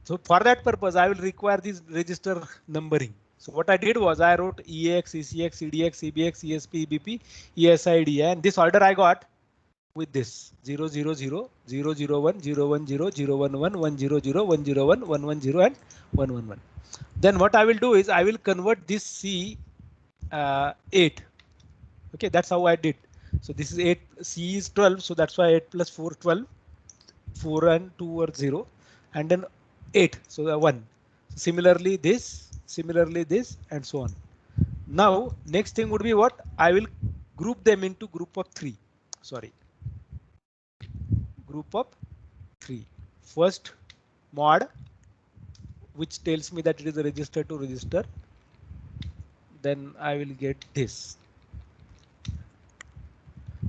So for that purpose, I will require this register numbering. So what I did was I wrote EAX, ECX, EDX, EBX, ESP, EBP, ESI, EDI, and this order I got with this 0, 0, 0, 0, 0, 1, 0, 1, 0, 0, 1, 1, 1, 0, 0, 1, 0, 1, 1, 1, 0, and 1, 1, 1. Then what I will do is I will convert this C 8. Okay, that's how I did. So this is 8, C is 12, so that's why 8 plus 4, 12, 4 and 2 are 0, and then 8, so 1. Similarly this, and so on. Now next thing would be what? I will group them into group of 3. Sorry, group of 3. First mod, which tells me that it is a register to register. Then I will get this.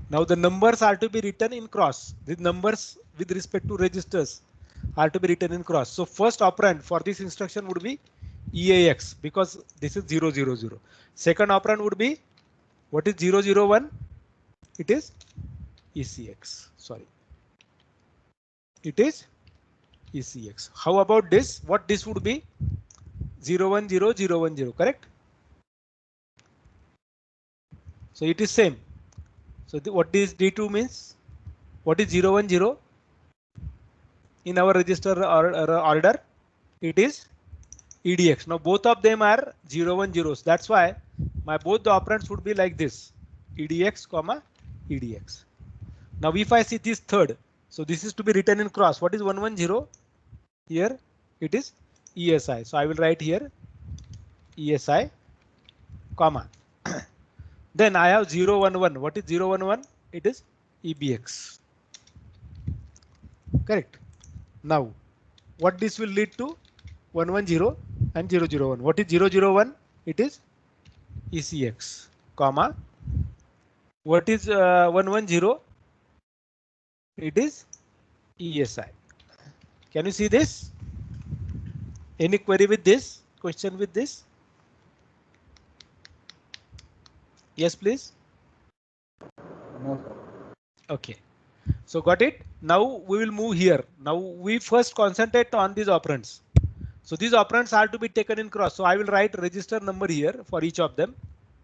Now the numbers are to be written in cross. The numbers with respect to registers are to be written in cross. So first operand for this instruction would be EAX, because this is 0, 0, 0. Second operand would be, what is 0, 0, 1? It is ECX. Sorry, it is ECX. How about this? What this would be? 0, 1, 0, 0, 1, 0. Correct? So it is same. So what is D2 means? What is 0, 1, 0? In our register order, it is EDX. Now both of them are 0, 1, 0s. That's why my both the operands would be like this: EDX, comma EDX. Now if I see this third, so this is to be written in cross. What is 1, 1, 0? Here it is ESI. So I will write here ESI, comma. Then I have 0, 1, 1. What is 0, 1, 1? It is EBX. Correct. Now what this will lead to? 1, 1, 0 and 0, 0, 1. What is 0, 0, 1? It is ECX, comma. What is 1, 1, 0? It is ESI. Can you see this? Any query with this? Question with this? Yes, please. No, sir. Okay. So got it. Now we will move here. Now we first concentrate on these operands. So these operands are to be taken in cross. So I will write register number here for each of them.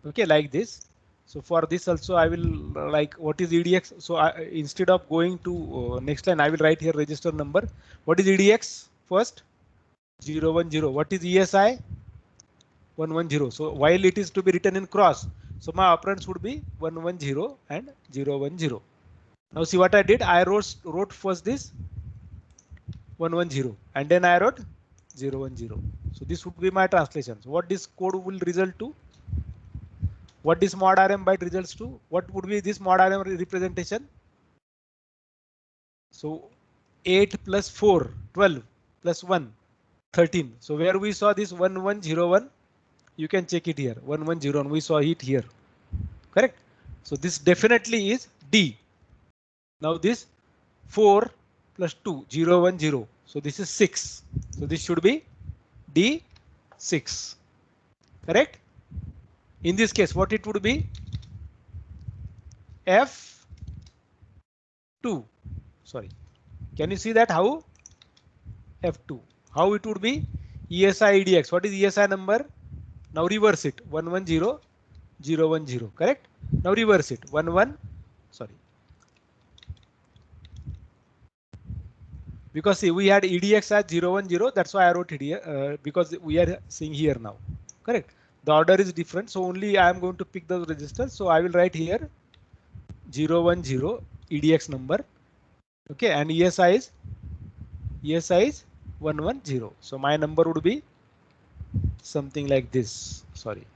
Okay, like this. So for this also I will like what is EDX. So instead of going to next line, I will write here register number. What is EDX first? 0, 1, 0. What is ESI? 1, 1, 0. So while it is to be written in cross, so my operands would be 1, 1, 0 and 0, 1, 0. Now see what I did. I wrote first this 1, 1, 0 and then I wrote 0, 1, 0. So this would be my translation. So what this code will result to? What this mod RM byte results to? What would be this mod RM representation? So 8 plus 4, 12 plus 1, 13. So where we saw this 1, 1, 0, 1, you can check it here. 1, 1, 0, 1. We saw it here. Correct. So this definitely is D. Now this 4 plus 2, 0, 1, 0. So this is 6. So this should be D6. Correct. In this case, what it would be? F2. Sorry. Can you see that how? F2. How it would be? ESI EDX. What is ESI number? Now reverse it. 1, 1, 0, 0, 1, 0. Correct. Now reverse it. 1, 1. Sorry. Because see, we had EDX as 0, 1, 0. That's why I wrote it here because we are seeing here now. Correct. The order is different. So only I am going to pick those registers. So I will write here 0, 1, 0 EDX number. Okay. And ESI is 1, 1, 0. So my number would be something like this. Sorry.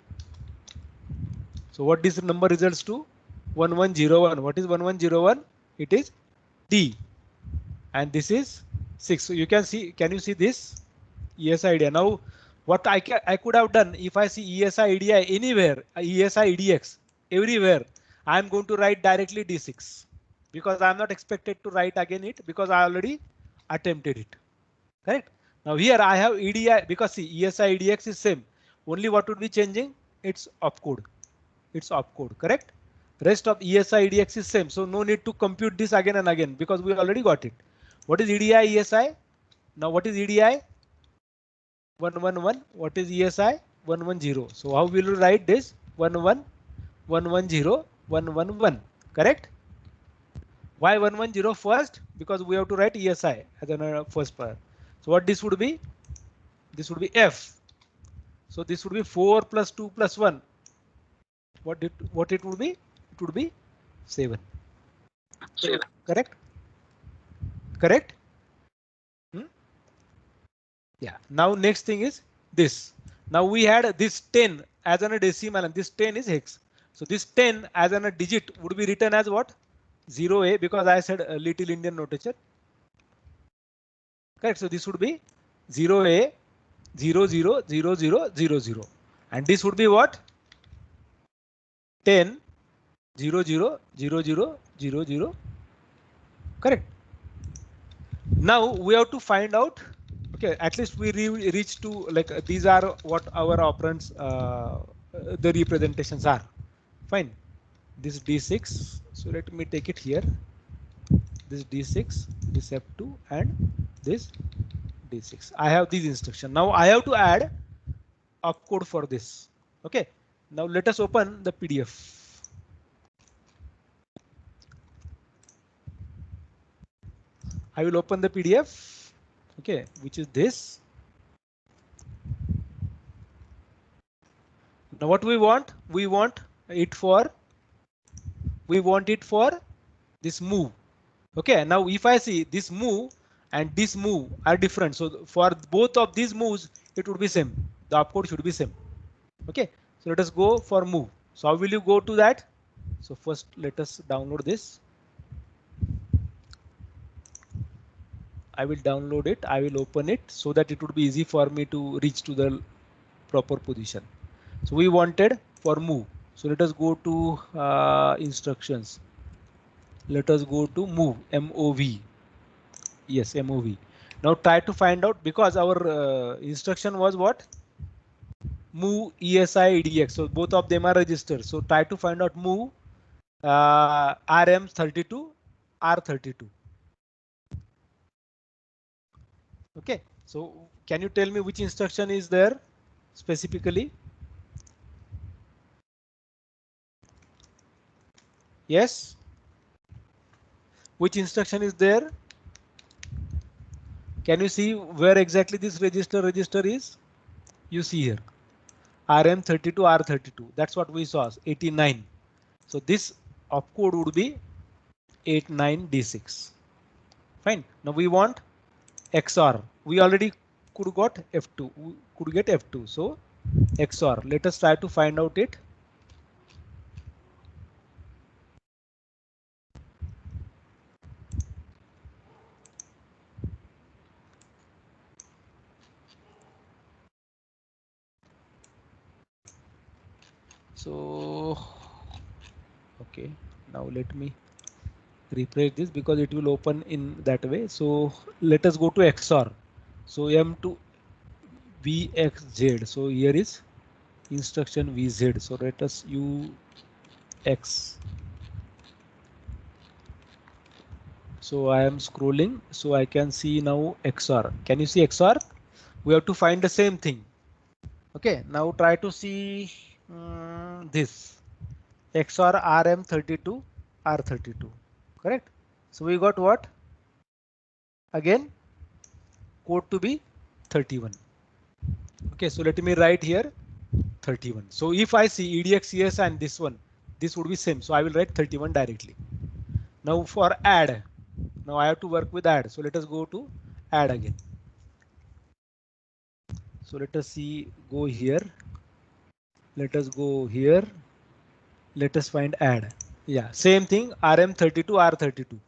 So what this number results to? 1, 1, 0, 1. What is 1, 1, 0, 1? It is D. And this is 6. So you can see, can you see this? ESI EDI. Now what I could have done, if I see ESI EDI anywhere, ESI EDX everywhere, I am going to write directly D6 because I am not expected to write again it because I already attempted it. Correct. Now here I have EDI because see ESI EDX is same. Only what would be changing? It's opcode. It's opcode. Correct. Rest of ESI EDX is same. So no need to compute this again and again because we already got it. What is EDI ESI? Now what is EDI? 111. What is ESI? 110. So how will you write this? 11 110 111. Correct? Why 110 first? Because we have to write ESI as a first pair. So what this would be? This would be F. So this would be 4 plus 2 plus 1. What it would be? It would be 7. Correct? Correct? Hmm? Yeah. Now next thing is this. Now we had this 10 as a decimal and this 10 is hex. So this 10 as a digit would be written as what? 0A, because I said a little Indian notation. Correct. So this would be 0A 000000, and this would be what? 10 000000. Correct. Now we have to find out. Okay, at least we reach to like these are what our operands the representations are. Fine. This D6. So let me take it here. This D6, this F2, and this D6. I have these instructions. Now I have to add opcode for this. Okay. Now let us open the PDF. I will open the PDF. Okay, which is this. Now what we want? We want it for this move. Okay, now if I see this move and this move are different, so for both of these moves it would be same. The opcode should be same. Okay, so let us go for move. So how will you go to that? So first let us download this. I will download it. I will open it so that it would be easy for me to reach to the proper position. So we wanted for move. So let us go to instructions. Let us go to move, MOV. Yes, MOV. Now try to find out, because our instruction was what? Move ESI EDX. So both of them are registered. So try to find out move RM32 R32. Okay. So can you tell me which instruction is there specifically? Yes. Which instruction is there? Can you see where exactly this register is? You see here. RM32 R32. That's what we saw. 89. So this opcode would be 89D6. Fine. Now we want XOR. We already could got F2. We could get F2. So XOR. Let us try to find out it. So okay. Now let me refresh this because it will open in that way. So let us go to XOR. So M2 VXZ. So here is instruction VZ. So let us use X. So I am scrolling, so I can see now XOR. Can you see XOR? We have to find the same thing. Okay, now try to see this XOR RM32 R32. Correct. So we got what? Again, code to be 31. Okay, so let me write here 31. So if I see EDXES and this one, this would be same. So I will write 31 directly. Now for add, now I have to work with add. So let us go to add again. So let us see, go here. Let us go here. Let us find add. Yeah, same thing, RM32 R32.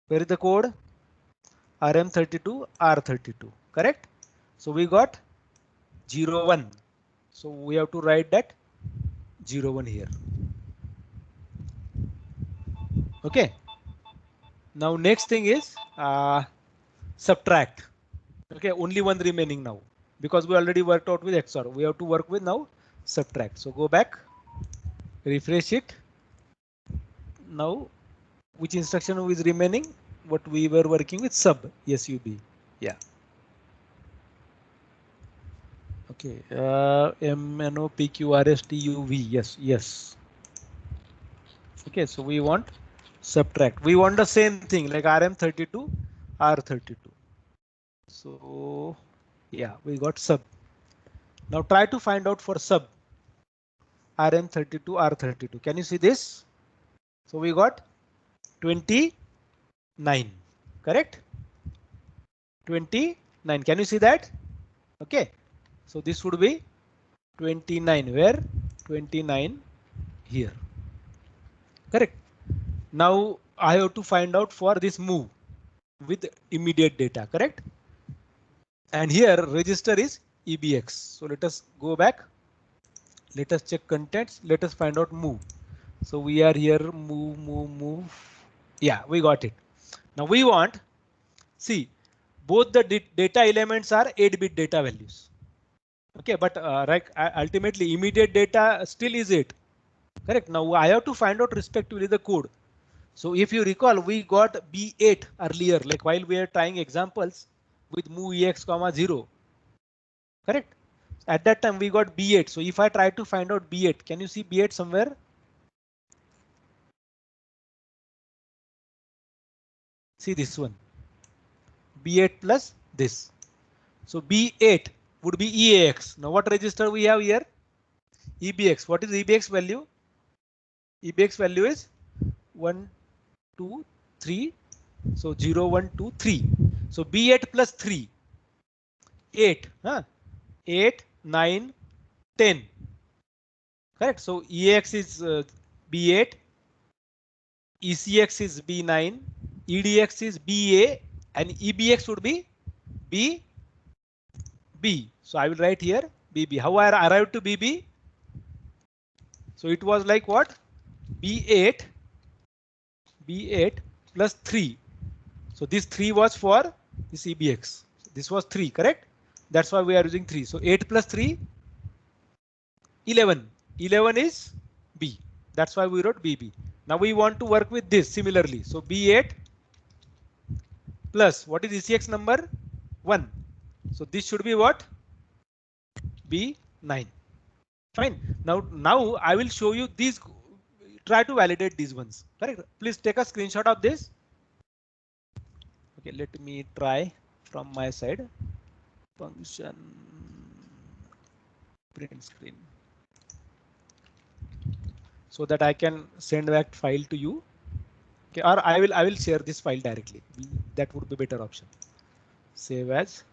Where is the code? RM32 R32. Correct. So we got 01. So we have to write that 01 here. Okay. Now next thing is subtract. Okay, only one remaining now because we already worked out with XOR. We have to work with now subtract. So go back, refresh it. Now which instruction is remaining? What we were working with, sub, SUB. Yeah. Okay, MNOPQRSTUV. Yes, yes. Okay, so we want subtract. We want the same thing like RM32, R32. So yeah, we got sub. Now try to find out for sub RM32, R32. Can you see this? So we got 29, correct? 29. Can you see that? Okay, so this would be 29. Where? 29 here. Correct. Now I have to find out for this move with immediate data. Correct. And here register is EBX. So let us go back. Let us check contents. Let us find out move. So we are here move. Yeah, we got it. Now we want, see, both the data elements are 8-bit data values. Okay, but ultimately immediate data still is 8. Correct. Now I have to find out respectively the code. So if you recall, we got B8 earlier, like while we are trying examples with move EX comma 0. Correct. At that time we got B8. So if I try to find out B8, can you see B8 somewhere? See this one. B8 plus this. So B8 would be EAX. Now what register we have here? EBX. What is EBX value? EBX value is 1, 2, 3. So 0, 1, 2, 3. So B8 plus 3. 8. Huh? 8, 9, 10. Correct. So EAX is B8. ECX is B9. EDX is BA. And EBX would be BB. So I will write here BB. How I arrived to BB? So it was like what? B8 plus 3. So this 3 was for this EBX. This was 3, correct? That's why we are using 3. So 8 plus 3, 11. 11 is B. That's why we wrote BB. Now we want to work with this similarly. So B8 plus what is ECX number? 1. So this should be what? B9. Fine. Now I will show you these. Try to validate these ones. Correct. Please take a screenshot of this. Okay, let me try from my side. Function print screen, so that I can send that file to you. Okay, or I will share this file directly. That would be better option. Save as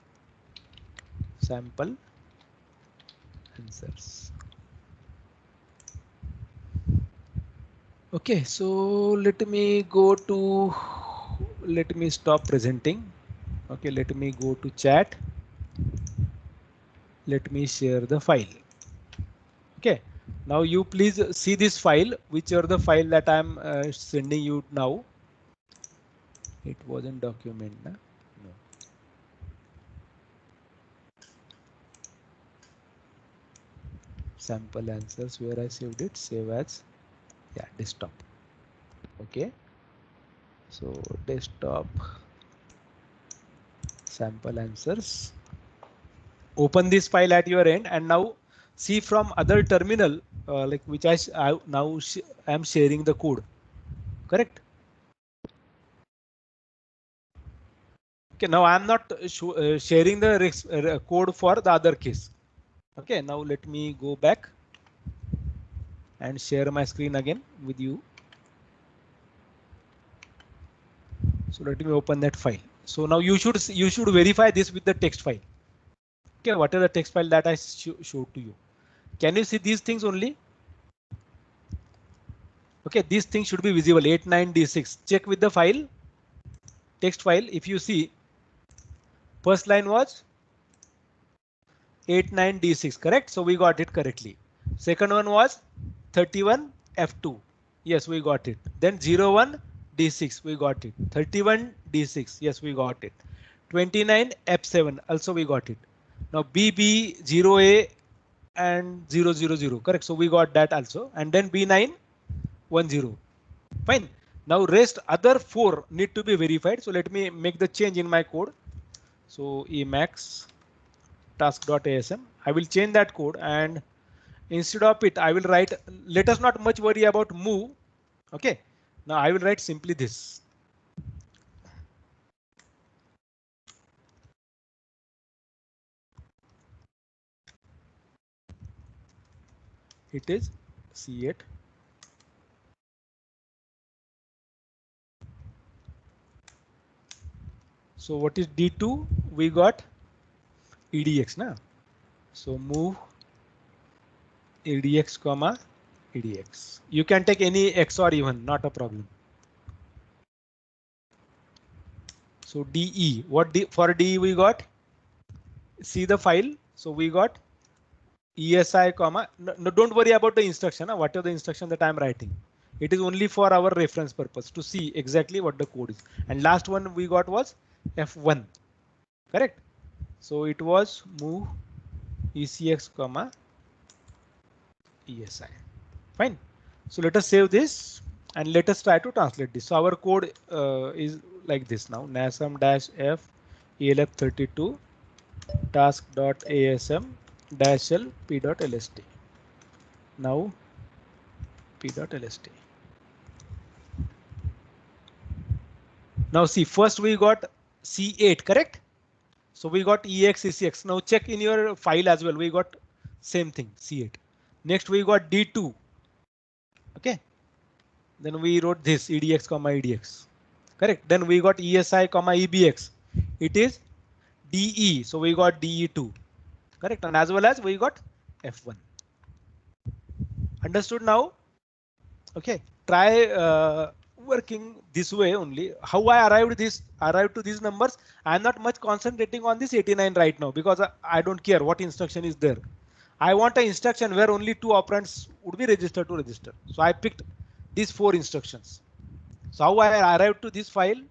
sample answers. Okay, so let me go to, let me stop presenting. Okay, let me go to chat. Let me share the file. Okay, now you please see this file, which are the file that I'm sending you now. It wasn't document, no? No. Sample answers, where I saved it, save as, yeah, desktop. Okay, so desktop sample answers. Open this file at your end and now see from other terminal, like which I am sharing the code. Correct. Okay, now I am not sharing the code for the other case. Okay, now let me go back and share my screen again with you. So let me open that file. So now you should verify this with the text file. Okay, what is the text file that I showed to you? Can you see these things only? Okay, these things should be visible. 89D6. Check with the file, text file. If you see, first line was 89D6, correct? So we got it correctly. Second one was 31F2. Yes, we got it. Then 01D6, we got it. 31D6, yes, we got it. 29F7, also we got it. Now BB, 0A and 000, correct? So we got that also. And then B9, 10. Fine. Now rest other 4 need to be verified. So let me make the change in my code. So Emacs task.asm. I will change that code, and instead of it, I will write, let us not much worry about move. Okay. Now I will write simply this. It is C8. So what is D2? We got EDX now. So move EDX comma EDX. You can take any X or even, not a problem. So DE, what D for DE we got? See the file. So we got ESI comma. No, don't worry about the instruction. Whatever the instruction that I'm writing, it is only for our reference purpose to see exactly what the code is. And last one we got was F1. Correct. So it was move ECX comma ESI. Fine. So let us save this and let us try to translate this. So our code is like this now. nasm-f elf32 task.asm-l p.lst. Now p.lst. Now see, first we got C8, correct? So we got EX, ECX. Now check in your file as well. We got same thing, C8. Next we got D2. Okay. Then we wrote this EDX comma EDX. Correct. Then we got ESI comma EBX. It is DE. So we got DE2. Correct. And as well as we got F1. Understood now? Okay. Try working this way only. How I arrived to these numbers. I'm not much concentrating on this 89 right now because I don't care what instruction is there. I want an instruction where only 2 operands would be registered to register. So I picked these 4 instructions. So how I arrived to this file?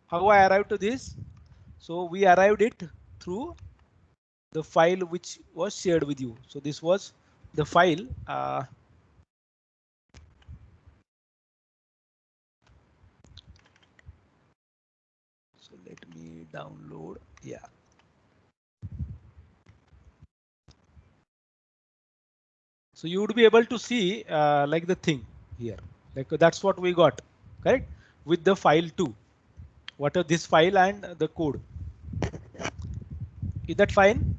How I arrived to this? So we arrived it through the file which was shared with you. So this was the file. So let me download. Yeah. So you would be able to see like the thing here. Like that's what we got, correct? With the file too. What are this file and the code? Is that fine?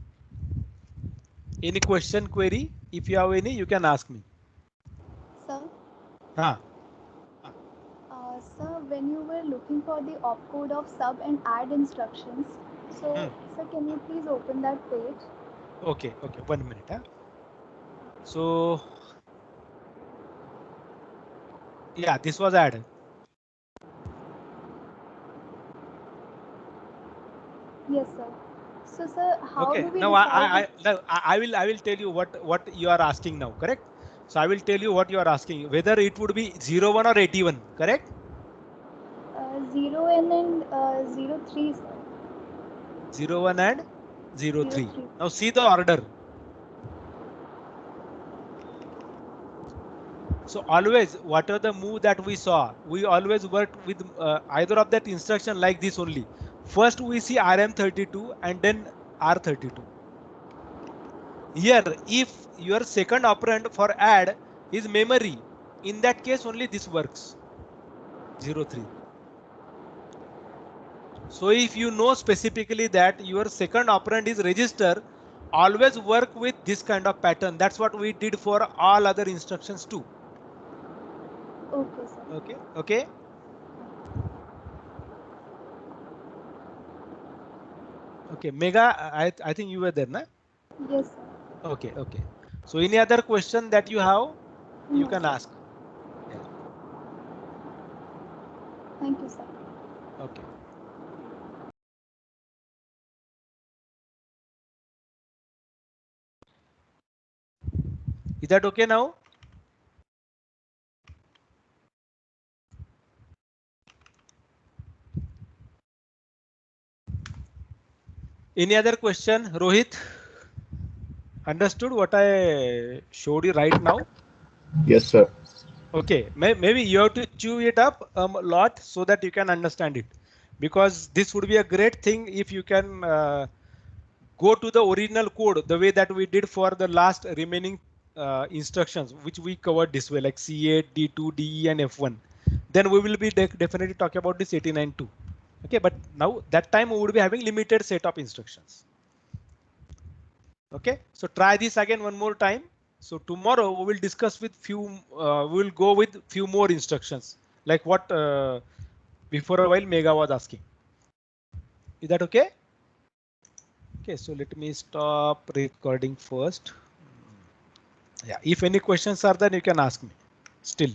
Any question, query? If you have any, you can ask me. Sir? Sir, when you were looking for the opcode of sub and add instructions, so sir, can you please open that page? Okay, 1 minute. So yeah, this was add. Yes, sir. So sir, how okay, do we now decide? I will tell you what you are asking now, correct? So I will tell you what you are asking, whether it would be 01 or 81, correct? 0N and 03, sir. 01 and 03. Now see the order. So always, whatever the move that we saw, we always worked with either of that instruction like this only. First we see RM32 and then R32. Here, if your second operand for add is memory, in that case only this works. 03. So if you know specifically that your second operand is register, always work with this kind of pattern. That's what we did for all other instructions too. Okay, sir. Okay. Okay, Mega, I think you were there, na? Yes, sir. Okay. So any other question that you have, you No, can sir. ask. Yeah. Thank you, sir. Okay. Is that okay now? Any other question, Rohit? Understood what I showed you right now? Yes, sir. Okay, maybe you have to chew it up a lot so that you can understand it, because this would be a great thing if you can go to the original code the way that we did for the last remaining instructions, which we covered this way, like C8, D2, DE, and F1, then we will be definitely talking about this 89 too. Okay, but now that time we would be having limited set of instructions. Okay, so try this again one more time. So tomorrow we will discuss with few, we will go with few more instructions, like what before a while Mega was asking. Is that okay? Okay, so let me stop recording first. Yeah, if any questions are there, you can ask me still.